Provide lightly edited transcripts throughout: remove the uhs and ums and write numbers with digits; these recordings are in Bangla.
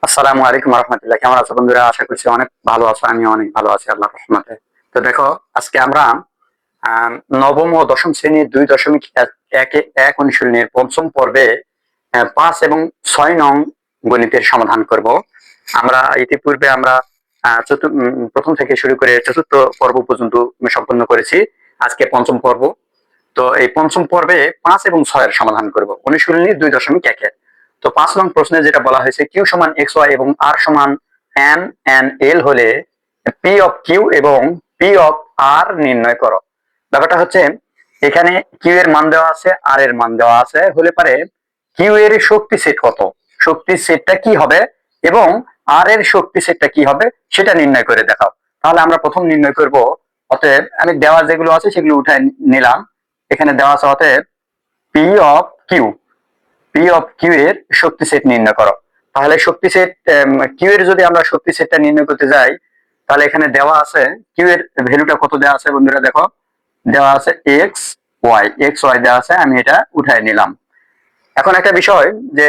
আসসালামু আলাইকুম রহমতুল্লাহ। কেমন আছো বন্ধুরা? আশা করছি অনেক ভালো আছো। আমি অনেক ভালো আছি আল্লাহর রহমতে। তো দেখো, আজকে আমরা আহ, নবম ও দশম শ্রেণীর 2.1 অনুশীলনের পঞ্চম পর্বে 5 এবং 6 নং গণিতের সমাধান করব। আমরা ইতিপূর্বে প্রথম থেকে শুরু করে চতুর্থ পর্ব পর্যন্ত সম্পন্ন করেছি। আজকে পঞ্চম পর্ব। তো এই পঞ্চম পর্বে 5 এবং 6 এর সমাধান করব, অনুশীলনী 2.1। তো 5 নং প্রশ্নে যেটা বলা হয়েছে, কিউ সমান এক্স ওয়াই এবং আর সমান এন এন এল হলে পি অফ কিউ এবং পি অফ আর নির্ণয় করো। ব্যাপারটা হচ্ছে, এখানে কিউ এর মান দেওয়া আছে, আর এর মান দেওয়া আছে, হলে পারে কিউ এর শক্তি সেট কত, শক্তি সেটটা কি হবে এবং আর এর শক্তি সেটটা কি হবে সেটা নির্ণয় করে দেখাও। তাহলে আমরা প্রথম নির্ণয় করব। অতএব আমি দেওয়া যেগুলো আছে সেগুলো উঠায় নিলাম। এখানে দেওয়া আছে, অতএব P of Q, P of Q এর শক্তি সেট নির্ণয় করো। তাহলে শক্তি সেট কিউ এর যদি আমরা শক্তি সেটটা নির্ণয় করতে যাই, তাহলে এখানে দেওয়া আছে কিউ এর ভ্যালুটা কত দেওয়া আছে বন্ধুরা দেখো, দেওয়া আছে এক্স ওয়াই দেওয়া আছে। আমি এটা উঠায় নিলাম। এখন একটা বিষয়, যে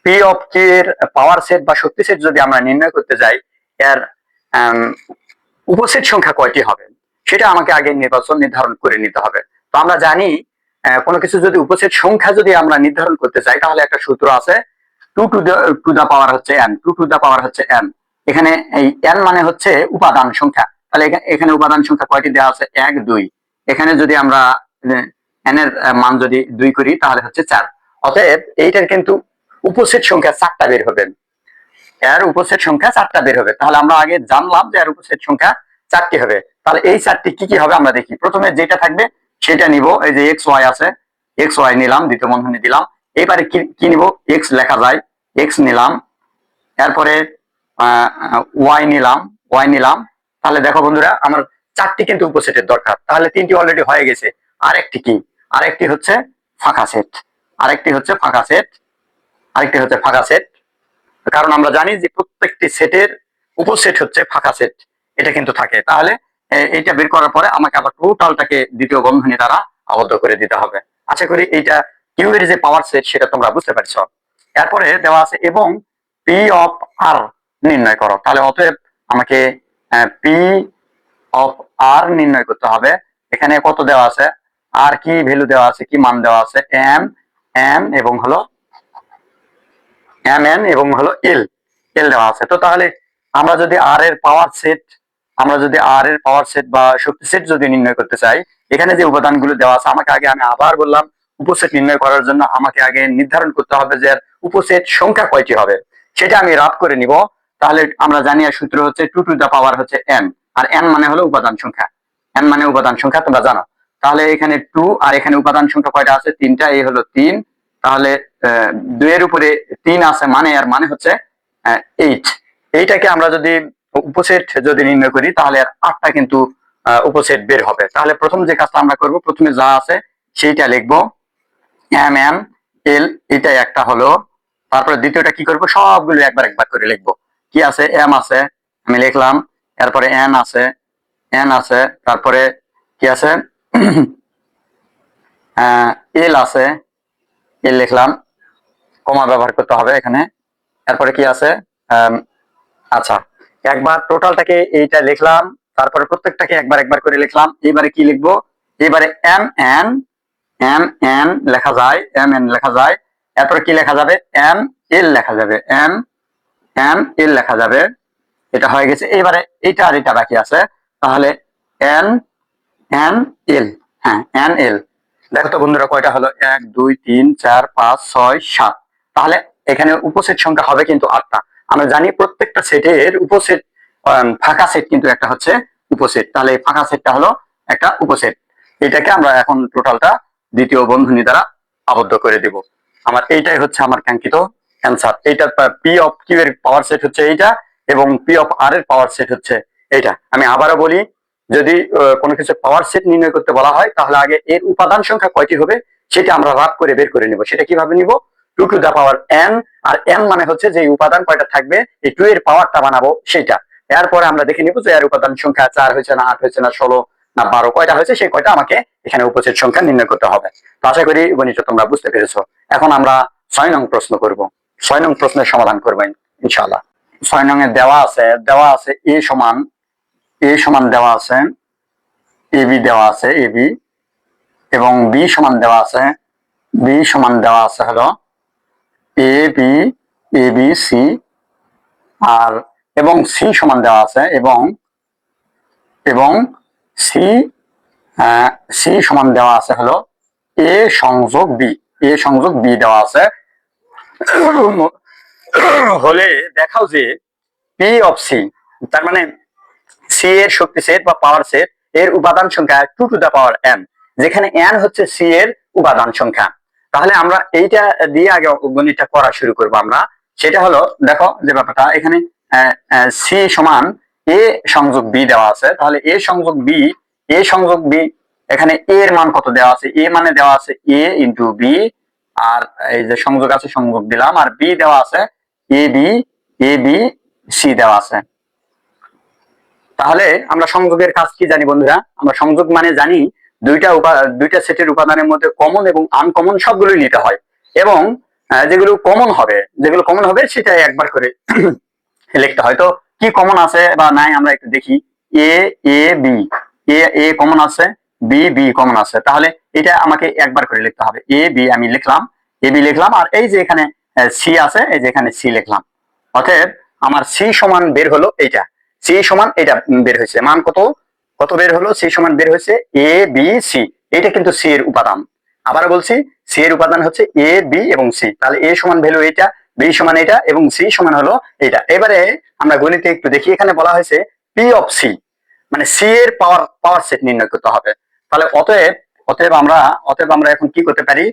পি অফ কিউ এর পাওয়ার সেট বা শক্তি সেট যদি আমরা নির্ণয় করতে যাই, এর উপসেট সংখ্যা কয়টি হবে সেটা আমাকে আগে নির্ধারণ করে নিতে হবে। তো আমরা জানি, কোনো কিছু যদি উপসেট সংখ্যা যদি আমরা নির্ধারণ করতে চাই, তাহলে একটা সূত্র আছে, টু দা পাওয়ার হচ্ছে এন, টু টু দা পাওয়ার হচ্ছে এন। এখানে এই এন মানে হচ্ছে উপাদান সংখ্যা। তাহলে এখানে উপাদান সংখ্যা কয়টি দেওয়া আছে? 1 2। এখানে যদি আমরা এন এর মান যদি 2 করি, তাহলে হচ্ছে 4। অতএব এইটার কিন্তু উপসেট সংখ্যা 4টা বের হবে। এর উপসেট সংখ্যা 4টা বের হবে। তাহলে আমরা আগে জানলাম যে এর উপসেট সংখ্যা 4টি হবে। তাহলে এই 4টি কি কি হবে আমরা দেখি। প্রথমে যেটা থাকবে সেটা নিব। এই যে এক্স ওয়াই আছে, এক্স ওয়াই নিলাম, দ্বিতীয় বন্ধনী দিলাম। এবারে কি নিব? এক্স লেখা যায়, এক্স নিলাম। এরপরে ওয়াই নিলাম, ওয়াই নিলাম। তাহলে দেখো বন্ধুরা, আমার 4টি কিন্তু উপসেটের দরকার। তাহলে 3টি অলরেডি হয়ে গেছে। আরেকটি কি? আরেকটি হচ্ছে ফাঁকা সেট, আরেকটি হচ্ছে ফাঁকা সেট, আরেকটি হচ্ছে ফাঁকা সেট। কারণ আমরা জানি যে প্রত্যেকটি সেটের উপসেট হচ্ছে ফাঁকা সেট, এটা কিন্তু থাকে। তাহলে এইটা বের করার পরে আমাকে আবার টোটালটাকে দ্বিতীয় বন্ধনী দ্বারা আবদ্ধ করে দিতে হবে। আশা করি এইটা কিউ এর যে পাওয়ার সেট সেটা তোমরা বুঝতে পারছো। এরপরে দেওয়া আছে এবং পি অফ আর নির্ণয় করো। তাহলে অতএব আমাকে পি অফ আর নির্ণয় করতে হবে। এখানে কত দেওয়া আছে, আর কি ভ্যালু দেওয়া আছে, কি মান দেওয়া আছে? এম এম এবং হলো এম এন এবং হলো এল, এল দেওয়া আছে। তো তাহলে আমরা যদি আর এর পাওয়ার সেট, আমরা যদি আর এর পাওয়ার সেট বা শক্তি সেট যদি নির্ণয় করতে চাই, এখানে যে উপাদানগুলো দেওয়া আছে, আমাকে আগে, আমি আবার বললাম, উপসেট নির্ণয় করার জন্য আমাকে আগে নির্ধারণ করতে হবে যে উপসেট সংখ্যা কয়টি হবে, সেটা আমি রাফ করে নিব। তাহলে আমরা জানি আর সূত্র হচ্ছে টু টু দা পাওয়ার হচ্ছে এন, আর এন মানে হলো উপাদান সংখ্যা, এন মানে উপাদান সংখ্যা, তোমরা জানো। তাহলে এখানে 2, আর এখানে উপাদান সংখ্যা কয়টা আছে? 3টা। এই হলো 3। তাহলে 2 এর উপরে 3 আছে, মানে আর মানে হচ্ছে 8। এইটাকে আমরা যদি উপসেট যদি নির্ণয় করি, তাহলে আর 8টা কিন্তু উপসেট বের হবে। তাহলে প্রথম যে কাজটা আমরা করব, প্রথমে যা আছে সেইটা লিখবো, এম এম এল, এটাই একটা হলো। তারপরে দ্বিতীয়টা কি করব, সবগুলো একবার একবার করে লিখবো। কি আছে? এম আছে, আমি লিখলাম। এরপরে এন আছে, এন আছে। তারপরে কি আছে? এল আছে, এল লিখলাম, কমা ব্যবহার করতে হবে এখানে। এরপরে কি আছে? আচ্ছা, একবার টোটালটাকে এইটা লিখলাম, তারপরে প্রত্যেকটাকে একবার একবার করে লিখলাম। এবারে কি লিখবো? এবারে এম এন, এম এন লেখা যায়, এম এন লেখা যায়। এরপরে কি লেখা যাবে? এম এল লেখা যাবে, এম এম এল লেখা যাবে। এটা হয়ে গেছে। এবারে এইটা আর এটা বাকি আছে। তাহলে এন এন এল, হ্যাঁ এন এল। দেখো তো বন্ধুরা, কয়টা হলো? 1 2 3 4 5 6 7। তাহলে এখানে উপসেট সংখ্যা হবে কিন্তু 8টা। আমরা জানি প্রত্যেকটা সেটের উপসেট, ফাঁকা সেট কিন্তু একটা হচ্ছে উপসেট। তাহলে এই ফাঁকা সেটটা হলো একটা উপসেট। এটাকে আমরা এখন টোটালটা দ্বিতীয় বন্ধনী দ্বারা আবদ্ধ করে দিব। আমার এইটাই হচ্ছে আমার কাঙ্ক্ষিত অ্যান্সার। এইটা পি অফ কিউ এর পাওয়ার সেট হচ্ছে এইটা, এবং পি অফ আর এর পাওয়ার সেট হচ্ছে এইটা। আমি আবারও বলি, যদি কোনো কিছু পাওয়ার সেট নির্ণয় করতে বলা হয়, তাহলে আগে এর উপাদান সংখ্যা কয়টি হবে সেটা আমরা রাফ করে বের করে নিব। সেটা কিভাবে নিব? Two to the power n, আর এন মানে হচ্ছে যে উপাদান কয়টা থাকবে, এই 2 এর পাওয়ারটা বানাবো সেটা। এরপরে আমরা দেখে নিব যে এর উপাদান সংখ্যা 4 হয়েছে না 8 হয়েছে না 16 না 12 কয়টা হয়েছে, সেই কয়টা আমাকে এখানে উপসেট সংখ্যা নির্ণয় করতে হবে। তো আশা করি গণিত তোমরা বুঝতে পেরেছো। এখন আমরা 6 নং প্রশ্ন করব। 6 নং প্রশ্নের সমাধান করবেন। ইনশাআল্লাহ। 6 নং এ দেওয়া আছে এ সমান দেওয়া আছে, এবি দেওয়া আছে এবি, এবং বি সমান দেওয়া আছে হলো এ বি সি, আর এবং সি সমান দেওয়া আছে এবং সি সি সমান দেওয়া আছে হলো এ সংযোগ বি দেওয়া আছে। হলে দেখাও যে পি অফ সি, তার মানে সি এর শক্তি সেট বা পাওয়ার সেট এর উপাদান সংখ্যা 2 টু দা পাওয়ার n, যেখানে n হচ্ছে সি এর উপাদান সংখ্যা। তাহলে আমরা এইটা দিয়ে আগে গণিতটা করা শুরু করবো আমরা। সেটা হলো, দেখো যে ব্যাপারটা এখানে সি সমান এ সংযোগ বি দেওয়া আছে, তাহলে এ সংযোগ বি এখানে এ এর মান কত দেওয়া আছে, এ মানে দেওয়া আছে এ ইন্টু বি, আর এই যে সংযোগ আছে সংযোগ দিলাম, আর বি দেওয়া আছে এ বি সি দেওয়া আছে। তাহলে আমরা সংযোগের কাজ কি জানি বন্ধুরা? আমরা সংযোগ মানে জানি দুইটা সেটের উপাদানের মধ্যে কমন এবং আনকমন সবগুলোই নিতে হয়, এবং যেগুলো কমন হবে সেটা একবার করে লিখতে হয়। তো কি কমন আছে বা নাই আমরা একটু দেখি। এ কমন আছে, বি কমন আছে, তাহলে এটা আমাকে একবার করে লিখতে হবে। এ বি আমি লিখলাম, আর এই যে এখানে সি আছে, এই যে এখানে সি লিখলাম। অতএব আমার সি সমান বের হলো এইটা, সি সমান এটা বের হয়েছে, মান কত বের হলো, সি সমান বের হয়েছে এ বি সি। এটা কিন্তু সি এর উপাদান। আবার বলছি, সি এর উপাদান হচ্ছে এ বি এবং সি, তাহলে এ সমান ভ্যালু এটা, বি সমান এটা, এবং সি সমান হলো এটা। এবারে আমরা গণিতে একটু দেখি, এখানে বলা হয়েছে পি অফ সি, মানে সি এর পাওয়ার সেট নির্ণয় করতে হবে। তাহলে অতএব আমরা এখন কি করতে পারি,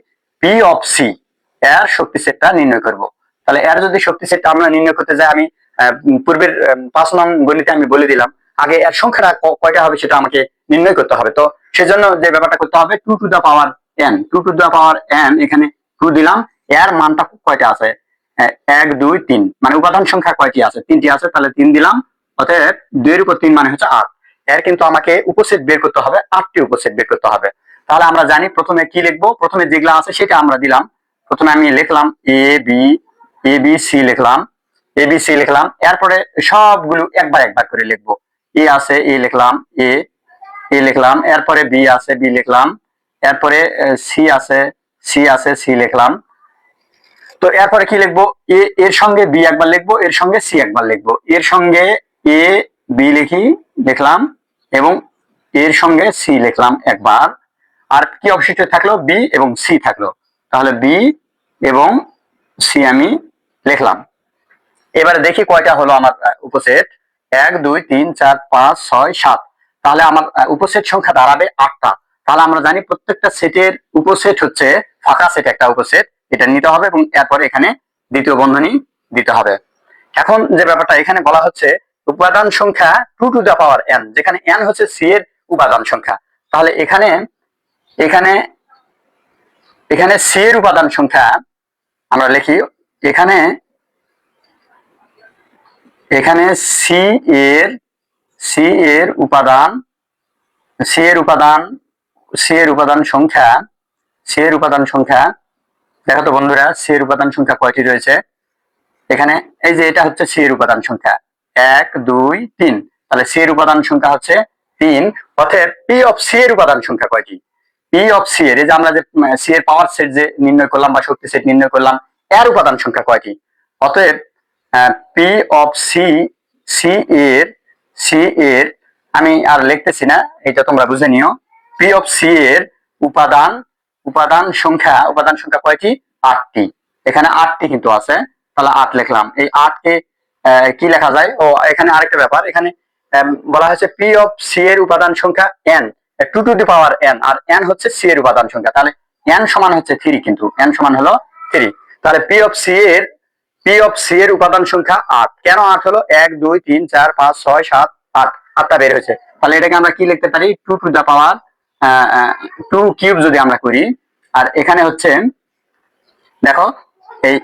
পি অফ সি এর শক্তি সেটটা নির্ণয় করব। তাহলে এর যদি শক্তি সেটটা আমরা নির্ণয় করতে যাই, আমি পূর্বের 5 নং গণিতে আমি বলে দিলাম, আগে এর সংখ্যাটা কয়টা হবে সেটা আমাকে নির্ণয় করতে হবে। তো সেজন্য যে ব্যাপারটা করতে হবে, 2 টু দা পাওয়ার n, এখানে 2 দিলাম, এর মানটা কয়টা আছে, 1 2 3, মানে উপাদান সংখ্যা কয়টি আছে, 3টি আছে, তাহলে 3 দিলাম। অতএব 2 এর উপর 3 মানে হচ্ছে 8। এর কিন্তু আমাকে উপসেট বের করতে হবে, 8টি উপসেট বের করতে হবে। তাহলে আমরা জানি প্রথমে কি লিখবো, প্রথমে যেগুলা আছে সেটা আমরা দিলাম। প্রথমে আমি লিখলাম এ বি সি লিখলাম, এরপরে সবগুলো একবার করে লিখবো। এ আছে এ লিখলাম, এ লিখলাম, এরপরে বি আছে বি লিখলাম, এরপরে সি আছে সি লিখলাম। তো এরপরে কি লিখবো, এর সঙ্গে বি একবার লিখবো, এর সঙ্গে সি একবার লিখবো, এর সঙ্গে এ বি লিখলাম, এবং এর সঙ্গে সি লিখলাম একবার। আর কি অবশিষ্ট থাকলো, বি এবং সি থাকলো, তাহলে বি এবং সি আমি লিখলাম। এবারে দেখি কয়টা হলো আমার উপসেট, 1 2 3 4 5 6 7, তাহলে আমার উপসেট সংখ্যা দাঁড়াবে 8টা। তাহলে আমরা জানি প্রত্যেকটা সেটের উপসেট হচ্ছে ফাঁকা সেট একটা উপসেট, এটা নিতে হবে, এবং এরপরে এখানে দ্বিতীয় বন্ধনী দিতে হবে। এখন যে ব্যাপারটা এখানে বলা হচ্ছে, উপাদান সংখ্যা 2 টু দা পাওয়ার n, যেখানে n হচ্ছে সি এর উপাদান সংখ্যা। তাহলে এখানে সি এর উপাদান সংখ্যা আমরা লিখি, এখানে সি এর উপাদান সংখ্যা দেখো তো বন্ধুরা, সি এর উপাদান সংখ্যা কয়টি রয়েছে এখানে, এই যে এটা হচ্ছে সি এর উপাদান সংখ্যা 1 2 3, তাহলে সি এর উপাদান সংখ্যা হচ্ছে 3। অতএব পি অফ সি এর উপাদান সংখ্যা কয়টি, পি অফ সি এর, এই যে আমরা যে সি এর পাওয়ার সেট যে নির্ণয় করলাম বা শক্তি সেট নির্ণয় করলাম, এর উপাদান সংখ্যা কয়টি। অতএব পি অফ সি এর আমি আর লিখতেছি না, এটা তোমরা বুঝে নিও। পি অফ সি এর উপাদান সংখ্যা কয়টি, 8টি। এখানে 8টি কিন্তু আছে, তাহলে 8 লিখলাম। এই 8 কে কি লেখা যায়, ও এখানে আরেকটা ব্যাপার, এখানে বলা হয়েছে পি অফ সি এর উপাদান সংখ্যা n, 2 to the power n, আর n হচ্ছে সি এর উপাদান সংখ্যা, তাহলে n সমান হচ্ছে 3, কিন্তু n সমান হলো 3। তাহলে পি অফ সি এর উপাদান সংখ্যা 8। কেন 8 হলো, 1 2 3 4 5 6 7 8, 8টা বের হয়েছে। তাহলে এটাকে আমরা কি লিখতে পারি, 2 টু দা পাওয়ার 2 কিউব যদি আমরা করি। আর এখানে হচ্ছে দেখো, এই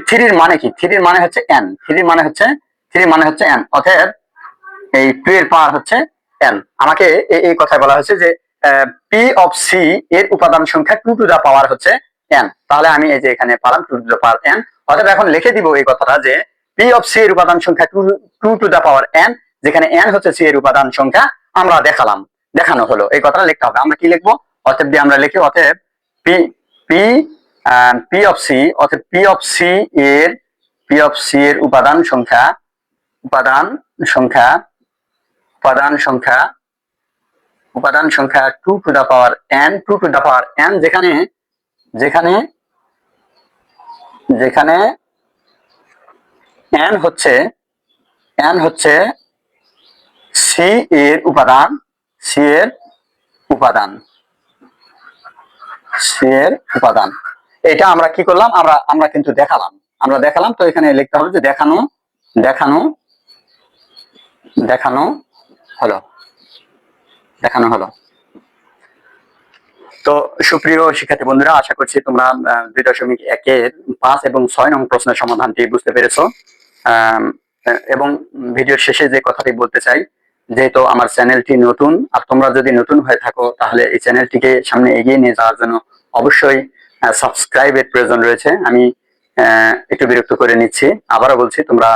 3 এর মানে কি, 3 এর মানে হচ্ছে n, 3 এর মানে হচ্ছে n, অতএব এই 2 এর পাওয়ার হচ্ছে n। আমাকে এই কথায় বলা হয়েছে যে পি অফ সি এর উপাদান সংখ্যা 2 টু দা পাওয়ার হচ্ছে n। তাহলে আমি এই যে এখানে পালাম 2 টু দা পাওয়ার n। অতএব এখন লিখে দিব এই কথাটা যে P পি অফ সি এর উপাদান সংখ্যা two to the power n, যেখানে এন হচ্ছে সি এর উপাদান সংখ্যা, আমরা দেখানো হলো। এই কথাটা লিখতে হবে। আমরা কি লিখবো? অতএব দিয়ে আমরা লিখি অতএব P P P of C, অতএব পি অফ সি এর উপাদান সংখ্যা উপাদান সংখ্যা উপাদান সংখ্যা উপাদান সংখ্যা two to the power n, যেখানে যেখানে যেখানে এন হচ্ছে সি এর উপাদান সি এর উপাদান সি এর উপাদান। এটা আমরা কি করলাম? আমরা কিন্তু দেখালাম। তো এখানে লিখতে হবে যে দেখানো হলো। তো সুপ্রিয় শিক্ষার্থী বন্ধুরা, আশা করছি তোমরা 2.1-এর 5 এবং 6 নং প্রশ্নের সমাধানটি বুঝতে পেরেছো। এবং ভিডিওর শেষে যে কথাটি বলতে চাই, যেহেতু আমার চ্যানেলটি নতুন, আর তোমরা যদি নতুন হয়ে থাকো তাহলে এই চ্যানেলটিকে সামনে এগিয়ে নিয়ে যাওয়ার জন্য অবশ্যই সাবস্ক্রাইবের প্রয়োজন রয়েছে। আমি একটু বিরক্ত করে নিচ্ছি, আবারও বলছি, তোমরা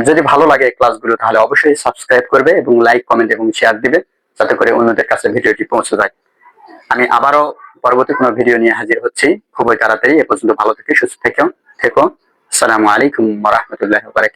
যদি ভালো লাগে ক্লাসগুলো তাহলে অবশ্যই সাবস্ক্রাইব করবে এবং লাইক, কমেন্ট এবং শেয়ার দিবে, যাতে করে অন্যদের কাছে ভিডিওটি পৌঁছে যায়। আমি আবারও পরবর্তী কোনো ভিডিও নিয়ে হাজির হচ্ছি খুবই তাড়াতাড়ি। এ পর্যন্ত ভালো থেকে সুস্থ থেকো। আসসালামু আলাইকুম ওয়া রাহমাতুল্লাহি ওয়া বারাকাতুহু।